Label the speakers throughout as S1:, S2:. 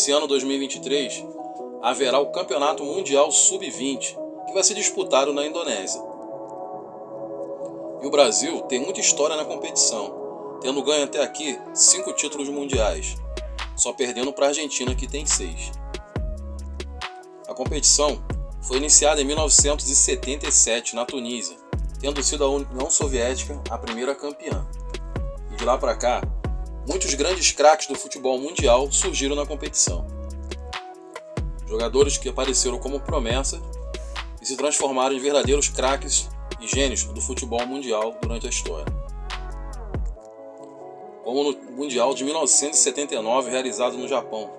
S1: esse ano 2023, haverá o Campeonato Mundial Sub-20, que vai ser disputado na Indonésia. E o Brasil tem muita história na competição, tendo ganho até aqui 5 títulos mundiais, só perdendo para a Argentina, que tem 6. A competição foi iniciada em 1977 na Tunísia, tendo sido a União Soviética a primeira campeã. E de lá para cá, muitos grandes craques do futebol mundial surgiram na competição. Jogadores que apareceram como promessas e se transformaram em verdadeiros craques e gênios do futebol mundial durante a história. Como no Mundial de 1979, realizado no Japão,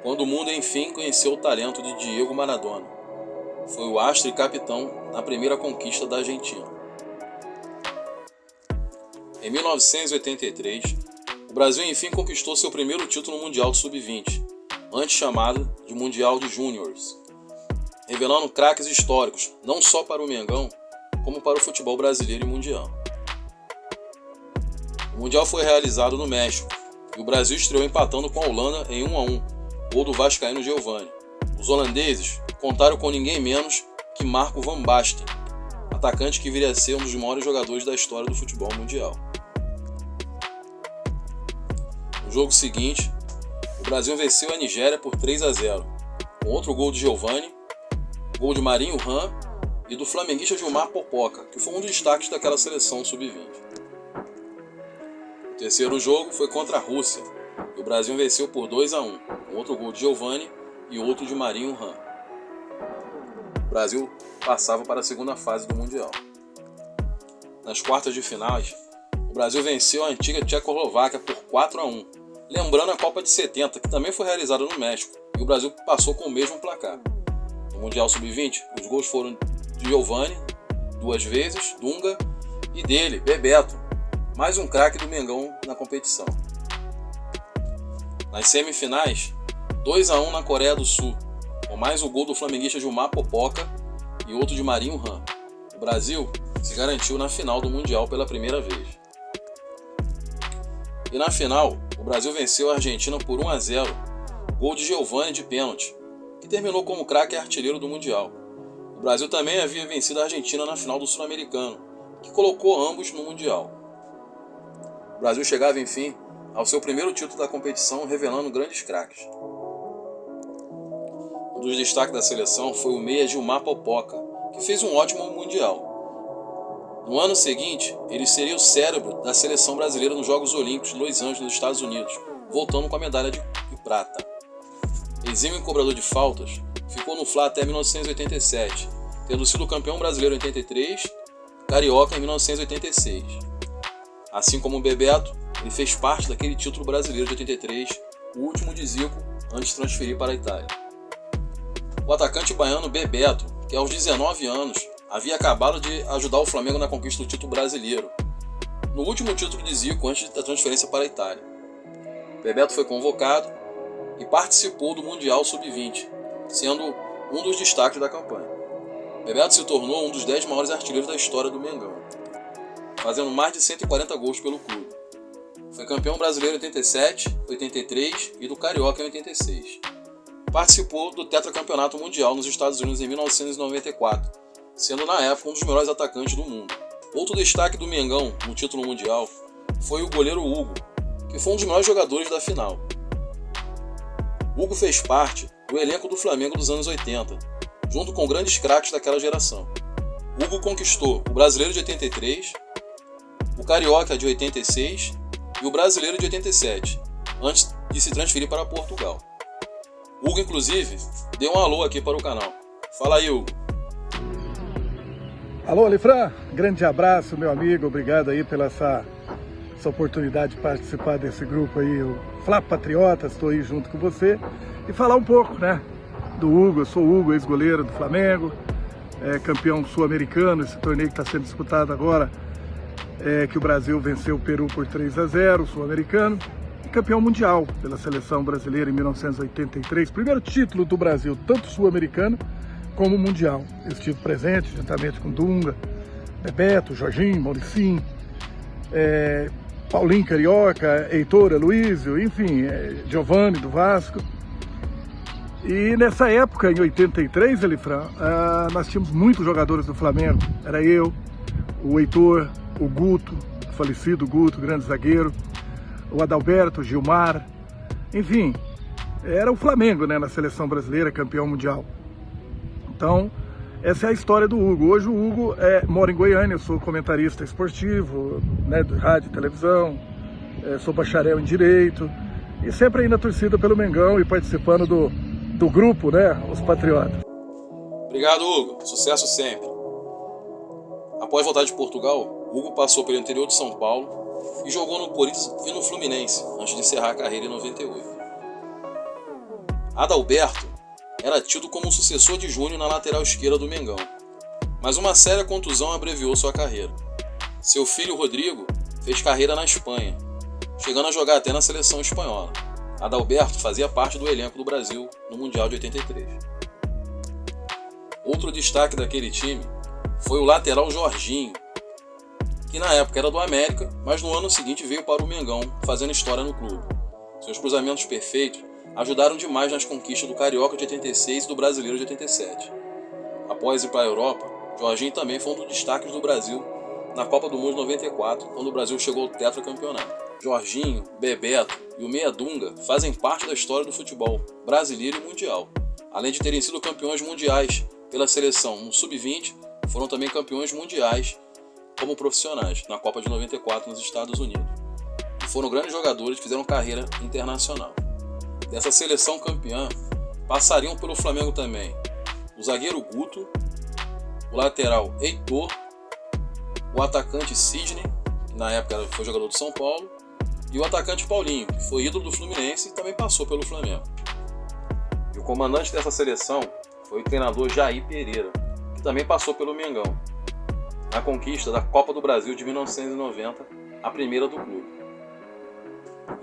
S1: quando o mundo enfim conheceu o talento de Diego Maradona. Foi o astro e capitão na primeira conquista da Argentina. Em 1983, o Brasil enfim conquistou seu primeiro título mundial sub-20, antes chamado de Mundial de Júniores, revelando craques históricos não só para o Mengão, como para o futebol brasileiro e mundial. O Mundial foi realizado no México e o Brasil estreou empatando com a Holanda em 1-1, gol do vascaíno Giovani. Os holandeses contaram com ninguém menos que Marco van Basten, atacante que viria a ser um dos maiores jogadores da história do futebol mundial. No jogo seguinte, o Brasil venceu a Nigéria por 3-0, com outro gol de Giovani, gol de Marinho Ram e do flamenguista Gilmar Popoca, que foi um dos destaques daquela seleção sub-20. O terceiro jogo foi contra a Rússia, e o Brasil venceu por 2-1, com outro gol de Giovani e outro de Marinho Ram. O Brasil passava para a segunda fase do Mundial. Nas quartas de finais, o Brasil venceu a antiga Tchecoslováquia por 4-1, lembrando a Copa de 70, que também foi realizada no México, e o Brasil passou com o mesmo placar. No Mundial Sub-20, os gols foram de Giovani, 2 vezes, Dunga, e dele, Bebeto, mais um craque do Mengão na competição. Nas semifinais, 2-1 na Coreia do Sul, com mais um gol do flamenguista Gilmar Popoca e outro de Marinho Ram. O Brasil se garantiu na final do Mundial pela primeira vez. E na final, o Brasil venceu a Argentina por 1-0, gol de Giovani de pênalti, que terminou como craque e artilheiro do Mundial. O Brasil também havia vencido a Argentina na final do Sul-Americano, que colocou ambos no Mundial. O Brasil chegava, enfim, ao seu primeiro título da competição, revelando grandes craques. Um dos destaques da seleção foi o meia Gilmar Popoca, que fez um ótimo Mundial. No ano seguinte, ele seria o cérebro da seleção brasileira nos Jogos Olímpicos de Los Angeles, nos Estados Unidos, voltando com a medalha de prata. Exímio cobrador de faltas, ficou no Fla até 1987, tendo sido campeão brasileiro em 83, carioca em 1986. Assim como o Bebeto, ele fez parte daquele título brasileiro de 83, o último de Zico, antes de transferir para a Itália. O atacante baiano Bebeto, que aos 19 anos havia acabado de ajudar o Flamengo na conquista do título brasileiro, no último título de Zico antes da transferência para a Itália. Bebeto foi convocado e participou do Mundial Sub-20, sendo um dos destaques da campanha. Bebeto se tornou um dos 10 maiores artilheiros da história do Mengão, fazendo mais de 140 gols pelo clube. Foi campeão brasileiro em 87, 83 e do Carioca em 86. Participou do tetracampeonato mundial nos Estados Unidos em 1994, sendo na época um dos melhores atacantes do mundo. Outro destaque do Mengão no título mundial foi o goleiro Hugo, que foi um dos melhores jogadores da final. Hugo fez parte do elenco do Flamengo dos anos 80, junto com grandes craques daquela geração. Hugo conquistou o Brasileiro de 83, o Carioca de 86 e o Brasileiro de 87, antes de se transferir para Portugal. Hugo, inclusive, deu um alô aqui para o canal. Fala aí, Hugo.
S2: Alô, Alifran, grande abraço, meu amigo, obrigado aí pela essa oportunidade de participar desse grupo aí, o Fla Patriotas, estou aí junto com você e falar um pouco, né, do Hugo. Eu sou o Hugo, ex-goleiro do Flamengo, campeão sul-americano, esse torneio que está sendo disputado agora, que o Brasil venceu o Peru por 3-0, sul-americano, e campeão mundial pela seleção brasileira em 1983, primeiro título do Brasil, tanto sul-americano como mundial. Esse título presente, juntamente com Dunga, Bebeto, Jorginho, Mauricinho, Paulinho Carioca, Heitor, Aloysio, enfim, Giovani do Vasco. E nessa época, em 83, Elifran, nós tínhamos muitos jogadores do Flamengo. Era eu, o Heitor, o Guto, o falecido Guto, grande zagueiro, o Adalberto, o Gilmar, enfim, era o Flamengo, né, na seleção brasileira, campeão mundial. Então, essa é a história do Hugo. Hoje o Hugo mora em Goiânia, eu sou comentarista esportivo, né, de rádio e televisão, sou bacharel em Direito, e sempre aí na torcida pelo Mengão e participando do grupo, né, os Patriotas.
S1: Obrigado, Hugo. Sucesso sempre. Após voltar de Portugal, Hugo passou pelo interior de São Paulo e jogou no Corinthians e no Fluminense, antes de encerrar a carreira em 98. Adalberto era tido como um sucessor de Júnior na lateral esquerda do Mengão, mas uma séria contusão abreviou sua carreira. Seu filho Rodrigo fez carreira na Espanha, chegando a jogar até na seleção espanhola. Adalberto fazia parte do elenco do Brasil no Mundial de 83. Outro destaque daquele time foi o lateral Jorginho, que na época era do América, mas no ano seguinte veio para o Mengão, fazendo história no clube. Seus cruzamentos perfeitos ajudaram demais nas conquistas do Carioca de 86 e do Brasileiro de 87. Após ir para a Europa, Jorginho também foi um dos destaques do Brasil na Copa do Mundo de 94, quando o Brasil chegou ao tetracampeonato. Jorginho, Bebeto e o Meia Dunga fazem parte da história do futebol brasileiro e mundial. Além de terem sido campeões mundiais pela seleção no Sub-20, foram também campeões mundiais como profissionais na Copa de 94 nos Estados Unidos. E foram grandes jogadores que fizeram carreira internacional. Dessa seleção campeã, passariam pelo Flamengo também o zagueiro Guto, o lateral Heitor, o atacante Sidney, que na época foi jogador do São Paulo, e o atacante Paulinho, que foi ídolo do Fluminense e também passou pelo Flamengo. E o comandante dessa seleção foi o treinador Jair Pereira, que também passou pelo Mengão, na conquista da Copa do Brasil de 1990, a primeira do clube.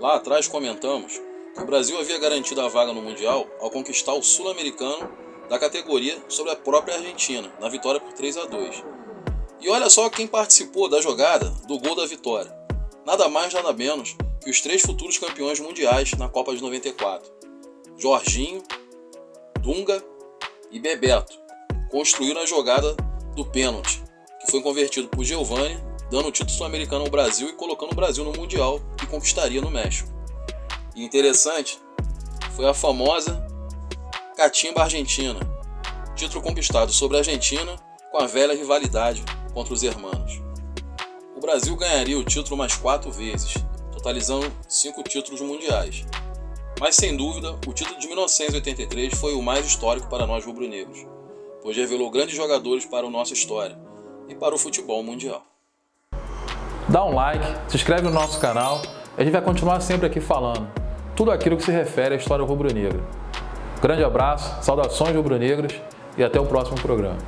S1: Lá atrás comentamos que o Brasil havia garantido a vaga no Mundial ao conquistar o Sul-Americano da categoria sobre a própria Argentina, na vitória por 3-2. E olha só quem participou da jogada do gol da vitória. Nada mais, nada menos que os 3 futuros campeões mundiais na Copa de 94. Jorginho, Dunga e Bebeto construíram a jogada do pênalti, que foi convertido por Giovani, dando o título sul-americano ao Brasil e colocando o Brasil no Mundial, que conquistaria no México. E interessante, foi a famosa Catimba Argentina, título conquistado sobre a Argentina com a velha rivalidade contra os hermanos. O Brasil ganharia o título mais 4 vezes, totalizando 5 títulos mundiais. Mas sem dúvida, o título de 1983 foi o mais histórico para nós rubro-negros, pois revelou grandes jogadores para a nossa história e para o futebol mundial.
S3: Dá um like, se inscreve no nosso canal e a gente vai continuar sempre aqui falando tudo aquilo que se refere à história rubro-negra. Grande abraço, saudações rubro-negras e até o próximo programa.